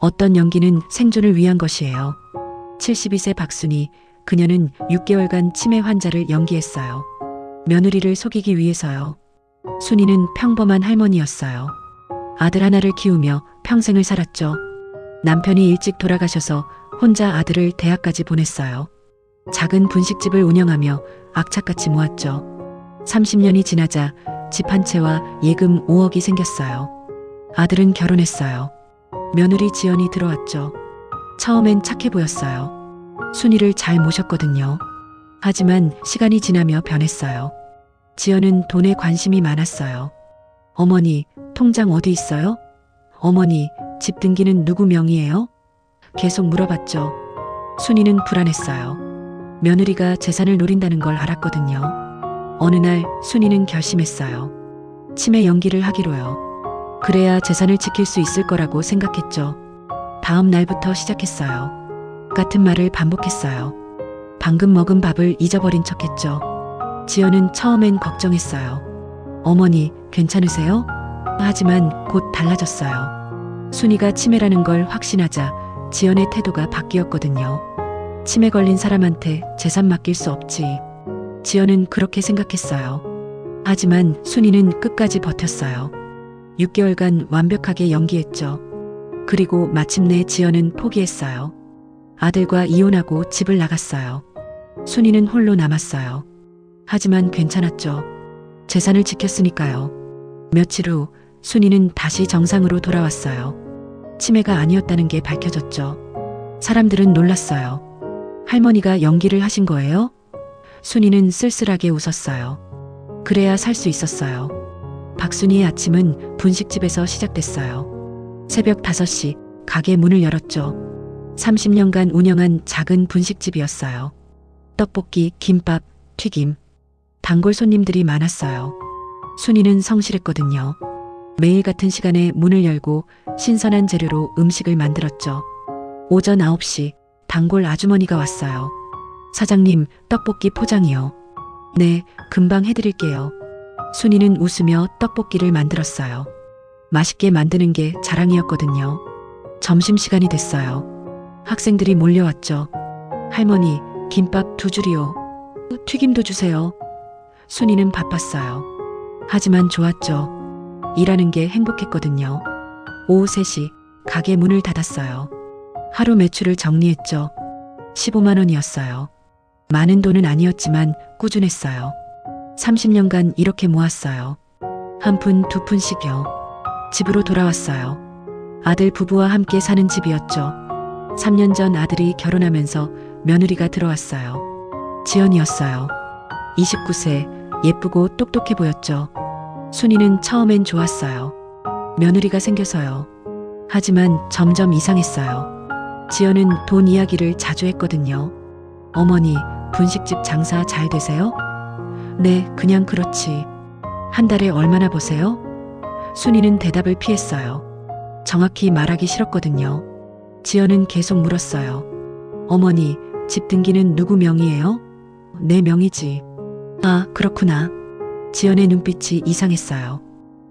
어떤 연기는 생존을 위한 것이에요. 72세 박순희, 그녀는 6개월간 치매 환자를 연기했어요. 며느리를 속이기 위해서요. 순희는 평범한 할머니였어요. 아들 하나를 키우며 평생을 살았죠. 남편이 일찍 돌아가셔서 혼자 아들을 대학까지 보냈어요. 작은 분식집을 운영하며 악착같이 모았죠. 30년이 지나자 집 한 채와 예금 5억이 생겼어요. 아들은 결혼했어요. 며느리 지연이 들어왔죠. 처음엔 착해 보였어요. 순희를 잘 모셨거든요. 하지만 시간이 지나며 변했어요. 지연은 돈에 관심이 많았어요. 어머니, 통장 어디 있어요? 어머니, 집 등기는 누구 명의예요? 계속 물어봤죠. 순희는 불안했어요. 며느리가 재산을 노린다는 걸 알았거든요. 어느 날 순희는 결심했어요. 치매 연기를 하기로요. 그래야 재산을 지킬 수 있을 거라고 생각했죠. 다음 날부터 시작했어요. 같은 말을 반복했어요. 방금 먹은 밥을 잊어버린 척했죠. 지연은 처음엔 걱정했어요. 어머니, 괜찮으세요? 하지만 곧 달라졌어요. 순희가 치매라는 걸 확신하자 지연의 태도가 바뀌었거든요. 치매 걸린 사람한테 재산 맡길 수 없지. 지연은 그렇게 생각했어요. 하지만 순희는 끝까지 버텼어요. 6개월간 완벽하게 연기했죠. 그리고 마침내 지연은 포기했어요. 아들과 이혼하고 집을 나갔어요. 순희는 홀로 남았어요. 하지만 괜찮았죠. 재산을 지켰으니까요. 며칠 후 순희는 다시 정상으로 돌아왔어요. 치매가 아니었다는 게 밝혀졌죠. 사람들은 놀랐어요. 할머니가 연기를 하신 거예요? 순희는 쓸쓸하게 웃었어요. 그래야 살 수 있었어요. 박순희의 아침은 분식집에서 시작됐어요. 새벽 5시 가게 문을 열었죠. 30년간 운영한 작은 분식집이었어요. 떡볶이, 김밥, 튀김, 단골 손님들이 많았어요. 순희는 성실했거든요. 매일 같은 시간에 문을 열고 신선한 재료로 음식을 만들었죠. 오전 9시 단골 아주머니가 왔어요. 사장님, 떡볶이 포장이요. 네, 금방 해드릴게요. 순희는 웃으며 떡볶이를 만들었어요. 맛있게 만드는 게 자랑이었거든요. 점심시간이 됐어요. 학생들이 몰려왔죠. 할머니, 김밥 2줄이요. 튀김도 주세요. 순희는 바빴어요. 하지만 좋았죠. 일하는 게 행복했거든요. 오후 3시 가게 문을 닫았어요. 하루 매출을 정리했죠. 15만 원이었어요. 많은 돈은 아니었지만 꾸준했어요. 30년간 이렇게 모았어요. 한 푼, 2푼씩요. 집으로 돌아왔어요. 아들 부부와 함께 사는 집이었죠. 3년 전 아들이 결혼하면서 며느리가 들어왔어요. 지연이었어요. 29세, 예쁘고 똑똑해 보였죠. 순희는 처음엔 좋았어요. 며느리가 생겨서요. 하지만 점점 이상했어요. 지연은 돈 이야기를 자주 했거든요. 어머니, 분식집 장사 잘 되세요? 네, 그냥 그렇지. 한 달에 얼마나 버세요? 순희는 대답을 피했어요. 정확히 말하기 싫었거든요. 지연은 계속 물었어요. 어머니, 집 등기는 누구 명의예요? 내 명의지. 아, 그렇구나. 지연의 눈빛이 이상했어요.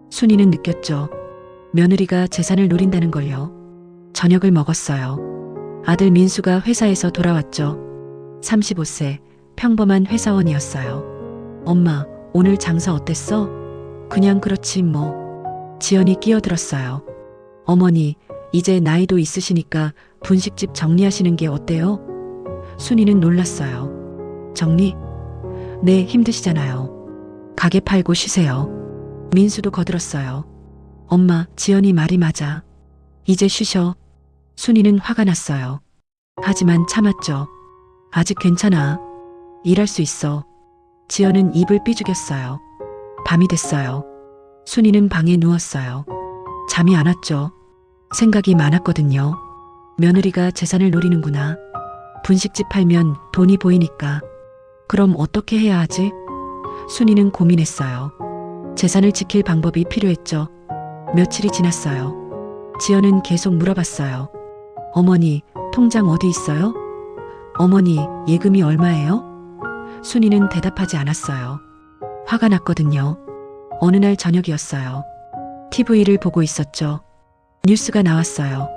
순희는 느꼈죠. 며느리가 재산을 노린다는 걸요. 저녁을 먹었어요. 아들 민수가 회사에서 돌아왔죠. 35세, 평범한 회사원이었어요. 엄마, 오늘 장사 어땠어? 그냥 그렇지 뭐. 지연이 끼어들었어요. 어머니, 이제 나이도 있으시니까 분식집 정리하시는 게 어때요? 순희는 놀랐어요. 정리? 네, 힘드시잖아요. 가게 팔고 쉬세요. 민수도 거들었어요. 엄마, 지연이 말이 맞아. 이제 쉬셔. 순희는 화가 났어요. 하지만 참았죠. 아직 괜찮아. 일할 수 있어. 지연은 입을 삐죽였어요. 밤이 됐어요. 순희는 방에 누웠어요. 잠이 안 왔죠. 생각이 많았거든요. 며느리가 재산을 노리는구나. 분식집 팔면 돈이 보이니까. 그럼 어떻게 해야 하지? 순희는 고민했어요. 재산을 지킬 방법이 필요했죠. 며칠이 지났어요. 지연은 계속 물어봤어요. 어머니, 통장 어디 있어요? 어머니, 예금이 얼마예요? 순희는 대답하지 않았어요. 화가 났거든요. 어느 날 저녁이었어요. TV를 보고 있었죠. 뉴스가 나왔어요.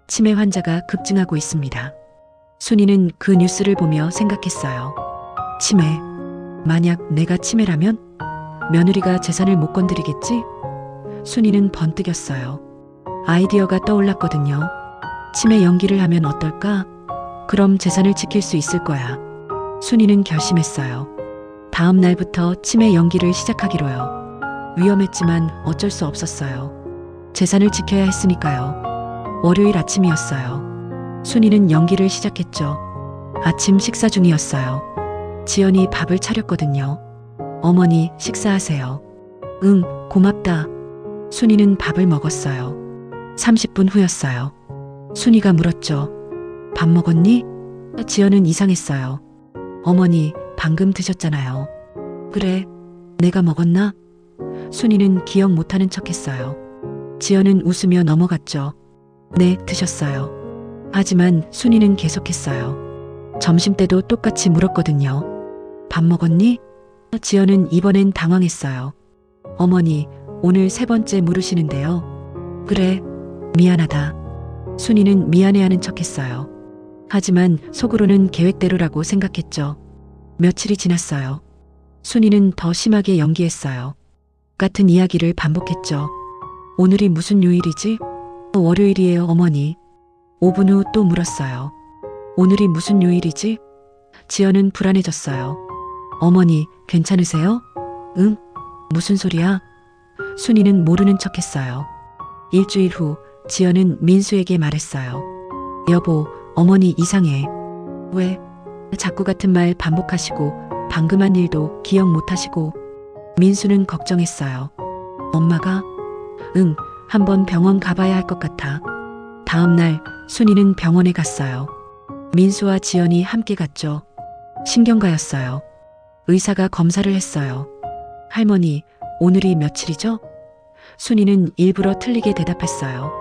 치매 환자가 급증하고 있습니다. 순이는 그 뉴스를 보며 생각했어요. 치매. 만약 내가 치매라면 며느리가 재산을 못 건드리겠지? 순이는 번뜩였어요. 아이디어가 떠올랐거든요. 치매 연기를 하면 어떨까? 그럼 재산을 지킬 수 있을 거야. 순이는 결심했어요. 다음 날부터 치매 연기를 시작하기로요. 위험했지만 어쩔 수 없었어요. 재산을 지켜야 했으니까요. 월요일 아침이었어요. 순이는 연기를 시작했죠. 아침 식사 중이었어요. 지연이 밥을 차렸거든요. 어머니, 식사하세요. 응, 고맙다. 순이는 밥을 먹었어요. 30분 후였어요. 순이가 물었죠. 밥 먹었니? 지연은 이상했어요. 어머니, 방금 드셨잖아요. 그래, 내가 먹었나? 순이는 기억 못하는 척했어요. 지연은 웃으며 넘어갔죠. 네, 드셨어요. 하지만 순이는 계속했어요. 점심때도 똑같이 물었거든요. 밥 먹었니? 지연은 이번엔 당황했어요. 어머니, 오늘 3번째 물으시는데요. 그래, 미안하다. 순이는 미안해하는 척했어요. 하지만 속으로는 계획대로라고 생각했죠. 며칠이 지났어요. 순이는 더 심하게 연기했어요. 같은 이야기를 반복했죠. 오늘이 무슨 요일이지? 월요일이에요, 어머니. 5분 후 또 물었어요. 오늘이 무슨 요일이지? 지연은 불안해졌어요. 어머니, 괜찮으세요? 응? 무슨 소리야? 순이는 모르는 척했어요. 일주일 후 지연은 민수에게 말했어요. 여보, 어머니 이상해. 왜? 자꾸 같은 말 반복하시고 방금 한 일도 기억 못하시고. 민수는 걱정했어요. 엄마가? 응, 한번 병원 가봐야 할 것 같아. 다음 날 순이는 병원에 갔어요. 민수와 지연이 함께 갔죠. 신경과였어요. 의사가 검사를 했어요. 할머니, 오늘이 며칠이죠? 순이는 일부러 틀리게 대답했어요.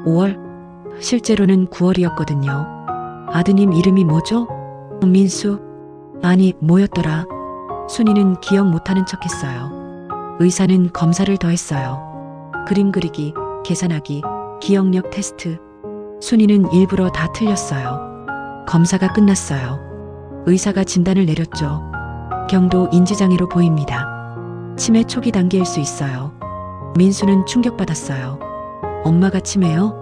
5월? 실제로는 9월이었거든요. 아드님 이름이 뭐죠? 민수? 아니, 뭐였더라? 순이는 기억 못하는 척했어요. 의사는 검사를 더 했어요. 그림 그리기, 계산하기, 기억력 테스트. 순이는 일부러 다 틀렸어요. 검사가 끝났어요. 의사가 진단을 내렸죠. 경도 인지장애로 보입니다. 치매 초기 단계일 수 있어요. 민수는 충격받았어요. 엄마가 치매요?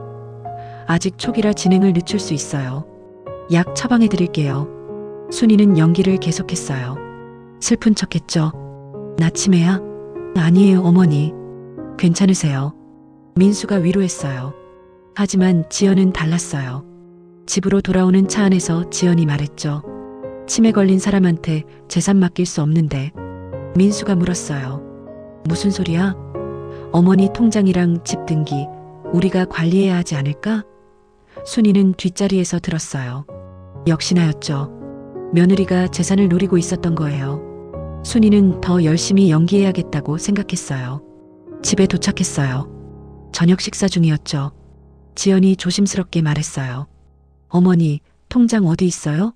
아직 초기라 진행을 늦출 수 있어요. 약 처방해 드릴게요. 순이는 연기를 계속했어요. 슬픈 척했죠. 나 치매야? 아니에요, 어머니. 괜찮으세요. 민수가 위로했어요. 하지만 지연은 달랐어요. 집으로 돌아오는 차 안에서 지연이 말했죠. 치매 걸린 사람한테 재산 맡길 수 없는데. 민수가 물었어요. 무슨 소리야? 어머니 통장이랑 집 등기 우리가 관리해야 하지 않을까? 순이는 뒷자리에서 들었어요. 역시나였죠. 며느리가 재산을 노리고 있었던 거예요. 순이는 더 열심히 연기해야겠다고 생각했어요. 집에 도착했어요. 저녁 식사 중이었죠. 지연이 조심스럽게 말했어요. 어머니, 통장 어디 있어요?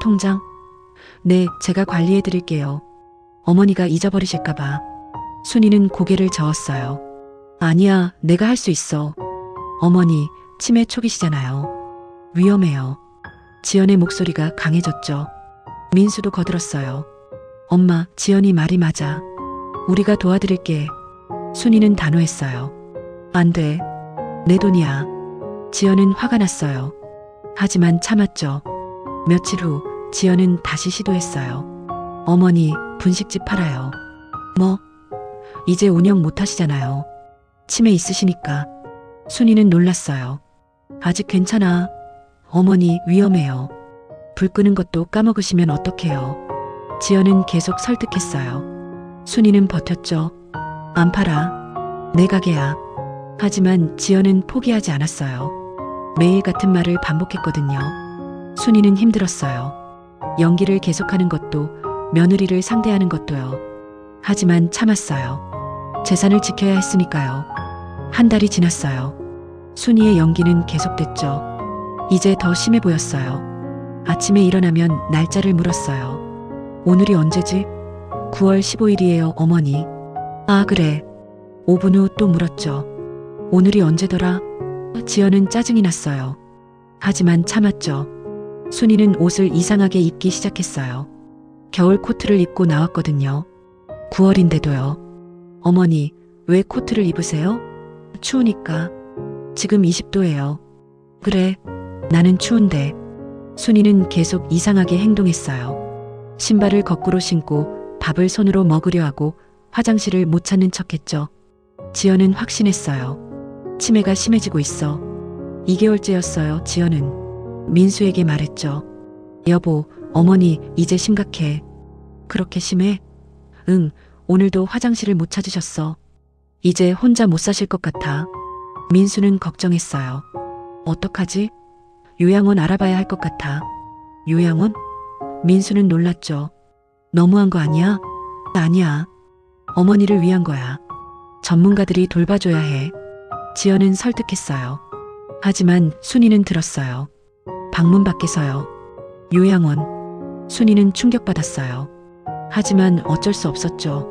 통장? 네, 제가 관리해 드릴게요. 어머니가 잊어버리실까봐. 순이는 고개를 저었어요. 아니야, 내가 할 수 있어. 어머니, 치매 초기시잖아요. 위험해요. 지연의 목소리가 강해졌죠. 민수도 거들었어요. 엄마, 지연이 말이 맞아. 우리가 도와드릴게. 순이는 단호했어요. 안 돼. 내 돈이야. 지연은 화가 났어요. 하지만 참았죠. 며칠 후 지연은 다시 시도했어요. 어머니, 분식집 팔아요. 뭐? 이제 운영 못 하시잖아요. 치매 있으시니까. 순이는 놀랐어요. 아직 괜찮아. 어머니, 위험해요. 불 끄는 것도 까먹으시면 어떡해요. 지연은 계속 설득했어요. 순이는 버텼죠. 안 팔아. 내 가게야. 하지만 지연은 포기하지 않았어요. 매일 같은 말을 반복했거든요. 순이는 힘들었어요. 연기를 계속하는 것도 며느리를 상대하는 것도요. 하지만 참았어요. 재산을 지켜야 했으니까요. 한 달이 지났어요. 순이의 연기는 계속됐죠. 이제 더 심해 보였어요. 아침에 일어나면 날짜를 물었어요. 오늘이 언제지? 9월 15일이에요, 어머니. 아, 그래. 5분 후 또 물었죠. 오늘이 언제더라? 지연은 짜증이 났어요. 하지만 참았죠. 순이는 옷을 이상하게 입기 시작했어요. 겨울 코트를 입고 나왔거든요. 9월인데도요. 어머니, 왜 코트를 입으세요? 추우니까. 지금 20도예요. 그래, 나는 추운데. 순이는 계속 이상하게 행동했어요. 신발을 거꾸로 신고 밥을 손으로 먹으려 하고 화장실을 못 찾는 척했죠. 지연은 확신했어요. 치매가 심해지고 있어. 2개월째였어요. 지연은 민수에게 말했죠. 여보, 어머니 이제 심각해. 그렇게 심해? 응, 오늘도 화장실을 못 찾으셨어. 이제 혼자 못 사실 것 같아. 민수는 걱정했어요. 어떡하지? 요양원 알아봐야 할 것 같아. 요양원? 민수는 놀랐죠. 너무한 거 아니야? 아니야. 어머니를 위한 거야. 전문가들이 돌봐줘야 해. 지연은 설득했어요. 하지만 순이는 들었어요. 방문 밖에서요. 요양원. 순이는 충격받았어요. 하지만 어쩔 수 없었죠.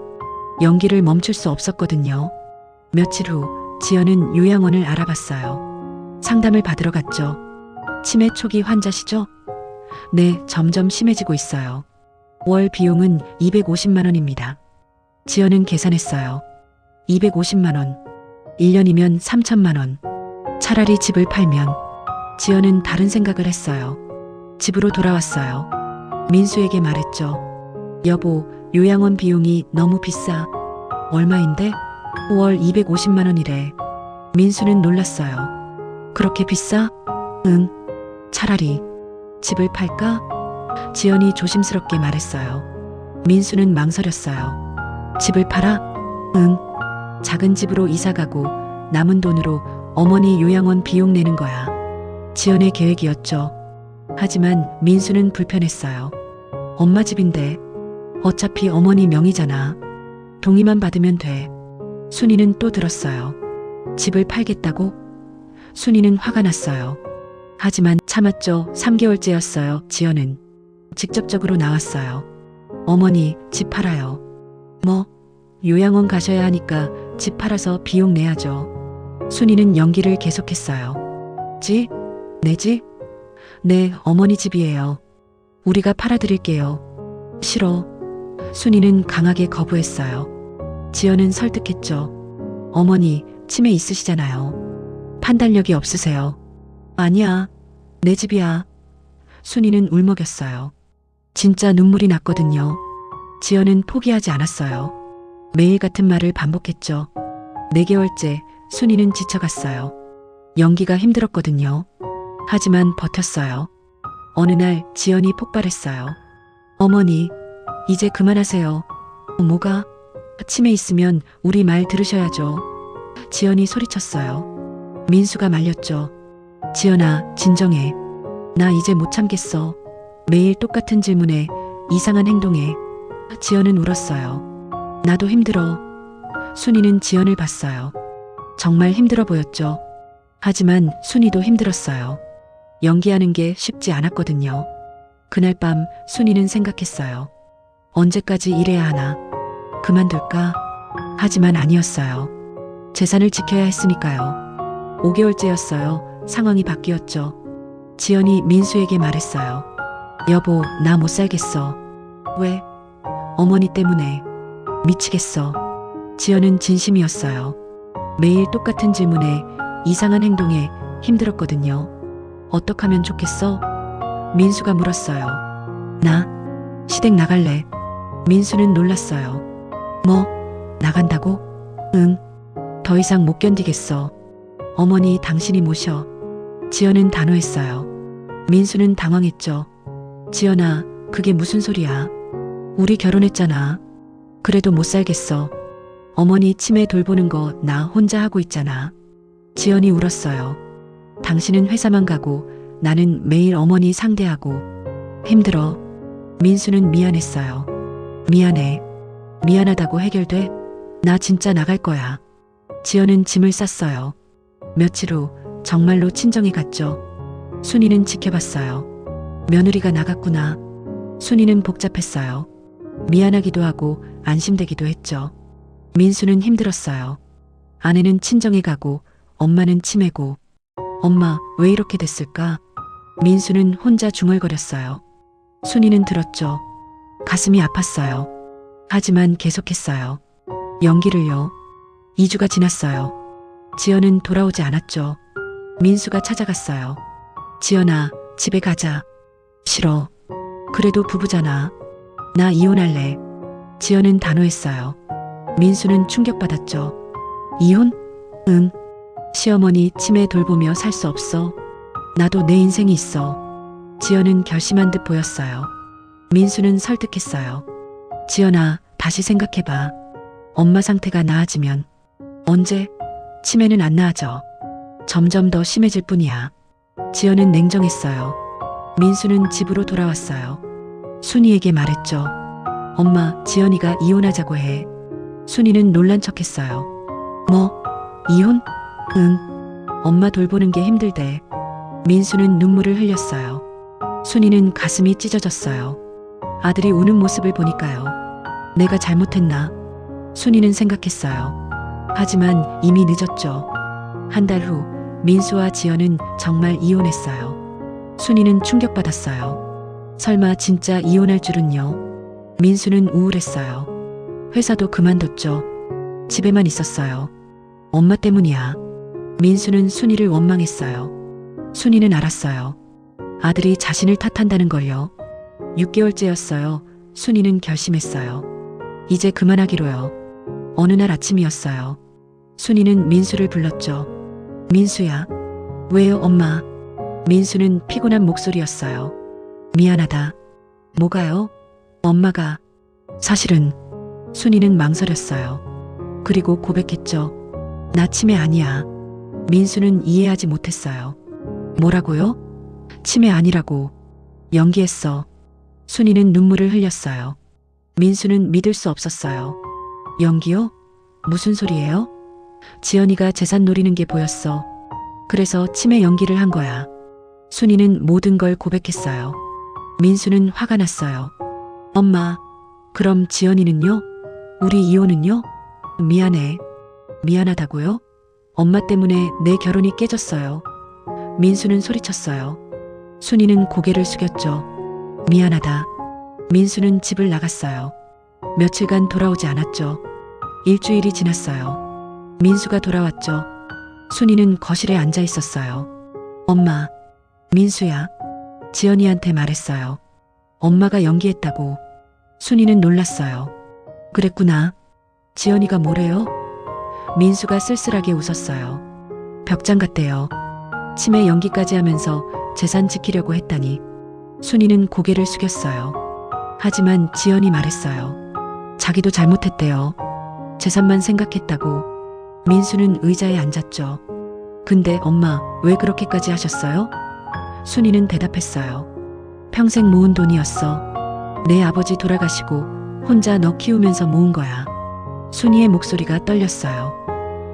연기를 멈출 수 없었거든요. 며칠 후 지연은 요양원을 알아봤어요. 상담을 받으러 갔죠. 치매 초기 환자시죠? 네, 점점 심해지고 있어요. 월 비용은 250만 원입니다. 지연은 계산했어요. 250만 원. 1년이면 3천만 원. 차라리 집을 팔면. 지연은 다른 생각을 했어요. 집으로 돌아왔어요. 민수에게 말했죠. 여보, 요양원 비용이 너무 비싸. 얼마인데? 월 250만 원이래. 민수는 놀랐어요. 그렇게 비싸? 응. 차라리 집을 팔까? 지연이 조심스럽게 말했어요. 민수는 망설였어요. 집을 팔아? 응. 작은 집으로 이사가고 남은 돈으로 어머니 요양원 비용 내는 거야. 지연의 계획이었죠. 하지만 민수는 불편했어요. 엄마 집인데 어차피 어머니 명의잖아. 동의만 받으면 돼. 순이는 또 들었어요. 집을 팔겠다고? 순이는 화가 났어요. 하지만 참았죠. 3개월째였어요. 지연은 직접적으로 나왔어요. 어머니, 집 팔아요. 뭐? 요양원 가셔야 하니까 집 팔아서 비용 내야죠. 순이는 연기를 계속했어요. 집? 내 집? 네, 어머니 집이에요. 우리가 팔아드릴게요. 싫어. 순이는 강하게 거부했어요. 지연은 설득했죠. 어머니, 치매 있으시잖아요. 판단력이 없으세요. 아니야. 내 집이야. 순이는 울먹였어요. 진짜 눈물이 났거든요. 지연은 포기하지 않았어요. 매일 같은 말을 반복했죠. 4개월째 순이는 지쳐갔어요. 연기가 힘들었거든요. 하지만 버텼어요. 어느 날 지연이 폭발했어요. 어머니, 이제 그만하세요. 뭐가? 치매 있으면 우리 말 들으셔야죠. 지연이 소리쳤어요. 민수가 말렸죠. 지연아, 진정해. 나 이제 못 참겠어. 매일 똑같은 질문에 이상한 행동에. 지연은 울었어요. 나도 힘들어. 순이는 지연을 봤어요. 정말 힘들어 보였죠. 하지만 순이도 힘들었어요. 연기하는 게 쉽지 않았거든요. 그날 밤 순이는 생각했어요. 언제까지 이래야 하나? 그만둘까? 하지만 아니었어요. 재산을 지켜야 했으니까요. 5개월째였어요. 상황이 바뀌었죠. 지연이 민수에게 말했어요. 여보, 나 못 살겠어. 왜? 어머니 때문에. 미치겠어. 지연은 진심이었어요. 매일 똑같은 질문에 이상한 행동에 힘들었거든요. 어떡하면 좋겠어? 민수가 물었어요. 나 시댁 나갈래. 민수는 놀랐어요. 뭐? 나간다고? 응. 더 이상 못 견디겠어. 어머니, 당신이 모셔. 지연은 단호했어요. 민수는 당황했죠. 지연아, 그게 무슨 소리야? 우리 결혼했잖아. 그래도 못 살겠어. 어머니 치매 돌보는 거 나 혼자 하고 있잖아. 지연이 울었어요. 당신은 회사만 가고 나는 매일 어머니 상대하고 힘들어. 민수는 미안했어요. 미안해. 미안하다고 해결돼? 나 진짜 나갈 거야. 지연은 짐을 쌌어요. 며칠 후 정말로 친정에 갔죠. 순이는 지켜봤어요. 며느리가 나갔구나. 순이는 복잡했어요. 미안하기도 하고 안심되기도 했죠. 민수는 힘들었어요. 아내는 친정에 가고 엄마는 치매고 엄마, 왜 이렇게 됐을까? 민수는 혼자 중얼거렸어요. 순이는 들었죠. 가슴이 아팠어요. 하지만 계속했어요. 연기를요. 2주가 지났어요. 지연은 돌아오지 않았죠. 민수가 찾아갔어요. 지연아, 집에 가자. 싫어. 그래도 부부잖아. 나 이혼할래. 지연은 단호했어요. 민수는 충격받았죠. 이혼? 응. 시어머니 치매 돌보며 살 수 없어. 나도 내 인생이 있어. 지연은 결심한 듯 보였어요. 민수는 설득했어요. 지연아, 다시 생각해봐. 엄마 상태가 나아지면. 언제? 치매는 안 나아져. 점점 더 심해질 뿐이야. 지연은 냉정했어요. 민수는 집으로 돌아왔어요. 순이에게 말했죠. 엄마, 지연이가 이혼하자고 해. 순이는 놀란 척했어요. 뭐? 이혼? 응. 엄마 돌보는 게 힘들대. 민수는 눈물을 흘렸어요. 순이는 가슴이 찢어졌어요. 아들이 우는 모습을 보니까요. 내가 잘못했나? 순이는 생각했어요. 하지만 이미 늦었죠. 한 달 후 민수와 지연은 정말 이혼했어요. 순이는 충격받았어요. 설마 진짜 이혼할 줄은요? 민수는 우울했어요. 회사도 그만뒀죠. 집에만 있었어요. 엄마 때문이야. 민수는 순이를 원망했어요. 순이는 알았어요. 아들이 자신을 탓한다는 걸요. 6개월째였어요. 순이는 결심했어요. 이제 그만하기로요. 어느 날 아침이었어요. 순이는 민수를 불렀죠. 민수야. 왜요, 엄마? 민수는 피곤한 목소리였어요. 미안하다. 뭐가요? 엄마가. 사실은. 순이는 망설였어요. 그리고 고백했죠. 나 치매 아니야. 민수는 이해하지 못했어요. 뭐라고요? 치매 아니라고. 연기했어. 순이는 눈물을 흘렸어요. 민수는 믿을 수 없었어요. 연기요? 무슨 소리예요? 지연이가 재산 노리는 게 보였어. 그래서 치매 연기를 한 거야. 순이는 모든 걸 고백했어요. 민수는 화가 났어요. 엄마, 그럼 지연이는요? 우리 이혼은요? 미안해. 미안하다고요? 엄마 때문에 내 결혼이 깨졌어요. 민수는 소리쳤어요. 순이는 고개를 숙였죠. 미안하다. 민수는 집을 나갔어요. 며칠간 돌아오지 않았죠. 일주일이 지났어요. 민수가 돌아왔죠. 순이는 거실에 앉아 있었어요. 엄마, 민수야. 지연이한테 말했어요. 엄마가 연기했다고. 순이는 놀랐어요. 그랬구나. 지연이가 뭐래요? 민수가 쓸쓸하게 웃었어요. 벽장 같대요. 치매 연기까지 하면서 재산 지키려고 했다니. 순이는 고개를 숙였어요. 하지만 지연이 말했어요. 자기도 잘못했대요. 재산만 생각했다고. 민수는 의자에 앉았죠. 근데 엄마, 왜 그렇게까지 하셨어요? 순이는 대답했어요. 평생 모은 돈이었어. 내 아버지 돌아가시고 혼자 너 키우면서 모은 거야. 순이의 목소리가 떨렸어요.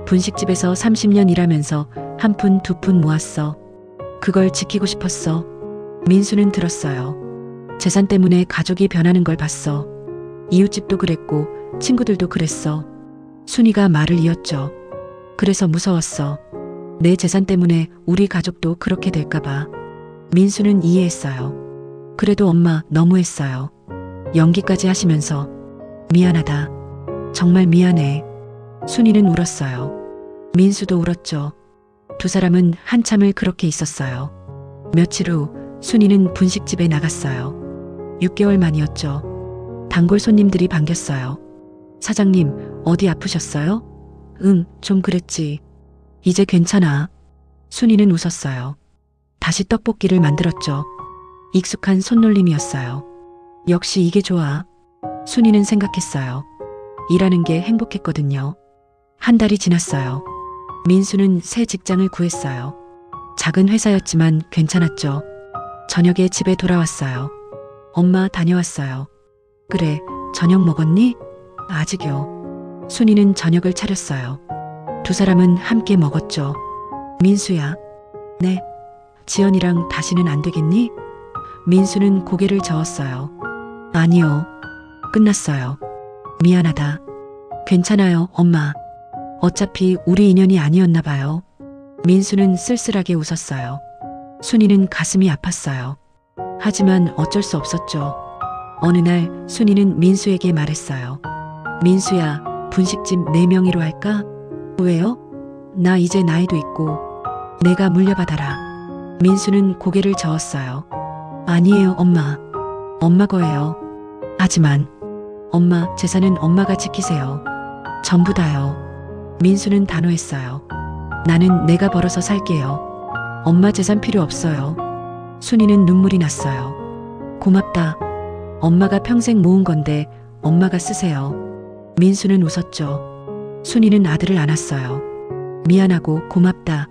분식집에서 30년 일하면서 한 푼 두 푼 모았어. 그걸 지키고 싶었어. 민수는 들었어요. 재산 때문에 가족이 변하는 걸 봤어. 이웃집도 그랬고 친구들도 그랬어. 순이가 말을 이었죠. 그래서 무서웠어. 내 재산 때문에 우리 가족도 그렇게 될까봐. 민수는 이해했어요. 그래도 엄마 너무했어요. 연기까지 하시면서. 미안하다. 정말 미안해. 순이는 울었어요. 민수도 울었죠. 두 사람은 한참을 그렇게 있었어요. 며칠 후 순이는 분식집에 나갔어요. 6개월 만이었죠. 단골 손님들이 반겼어요. 사장님, 어디 아프셨어요? 응, 좀 그랬지. 이제 괜찮아. 순이는 웃었어요. 다시 떡볶이를 만들었죠. 익숙한 손놀림이었어요. 역시 이게 좋아. 순이는 생각했어요. 일하는 게 행복했거든요. 한 달이 지났어요. 민수는 새 직장을 구했어요. 작은 회사였지만 괜찮았죠. 저녁에 집에 돌아왔어요. 엄마 다녀왔어요. 그래, 저녁 먹었니? 아직요. 순이는 저녁을 차렸어요. 두 사람은 함께 먹었죠. 민수야. 네. 지연이랑 다시는 안 되겠니? 민수는 고개를 저었어요. 아니요. 끝났어요. 미안하다. 괜찮아요, 엄마. 어차피 우리 인연이 아니었나 봐요. 민수는 쓸쓸하게 웃었어요. 순이는 가슴이 아팠어요. 하지만 어쩔 수 없었죠. 어느 날 순이는 민수에게 말했어요. 민수야, 분식집 내 명의로 할까? 왜요? 나 이제 나이도 있고 내가 물려받아라. 민수는 고개를 저었어요. 아니에요, 엄마. 엄마 거예요. 하지만 엄마, 재산은 엄마가 지키세요. 전부 다요. 민수는 단호했어요. 나는 내가 벌어서 살게요. 엄마 재산 필요 없어요. 순이는 눈물이 났어요. 고맙다. 엄마가 평생 모은 건데 엄마가 쓰세요. 민수는 웃었죠. 순이는 아들을 안았어요. 미안하고 고맙다.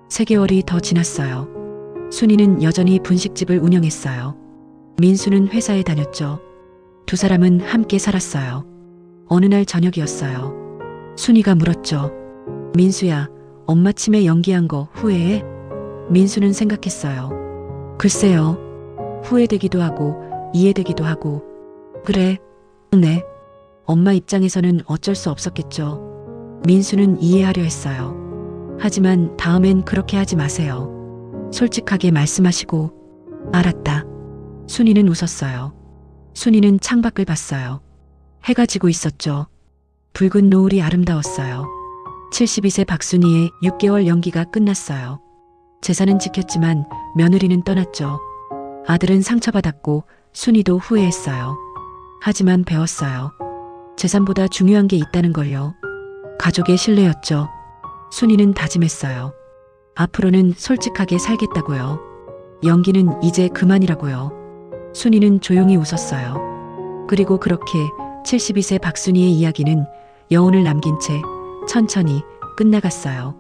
3개월이 더 지났어요. 순이는 여전히 분식집을 운영했어요. 민수는 회사에 다녔죠. 두 사람은 함께 살았어요. 어느 날 저녁이었어요. 순이가 물었죠. 민수야, 엄마 치매 연기한 거 후회해? 민수는 생각했어요. 글쎄요. 후회되기도 하고 이해되기도 하고. 그래, 네. 엄마 입장에서는 어쩔 수 없었겠죠. 민수는 이해하려 했어요. 하지만 다음엔 그렇게 하지 마세요. 솔직하게 말씀하시고. 알았다. 순이는 웃었어요. 순이는 창밖을 봤어요. 해가 지고 있었죠. 붉은 노을이 아름다웠어요. 72세 박순이의 6개월 연기가 끝났어요. 재산은 지켰지만 며느리는 떠났죠. 아들은 상처받았고 순이도 후회했어요. 하지만 배웠어요. 재산보다 중요한 게 있다는 걸요. 가족의 신뢰였죠. 순이는 다짐했어요. 앞으로는 솔직하게 살겠다고요. 연기는 이제 그만이라고요. 순이는 조용히 웃었어요. 그리고 그렇게 72세 박순이의 이야기는 여운을 남긴 채 천천히 끝나갔어요.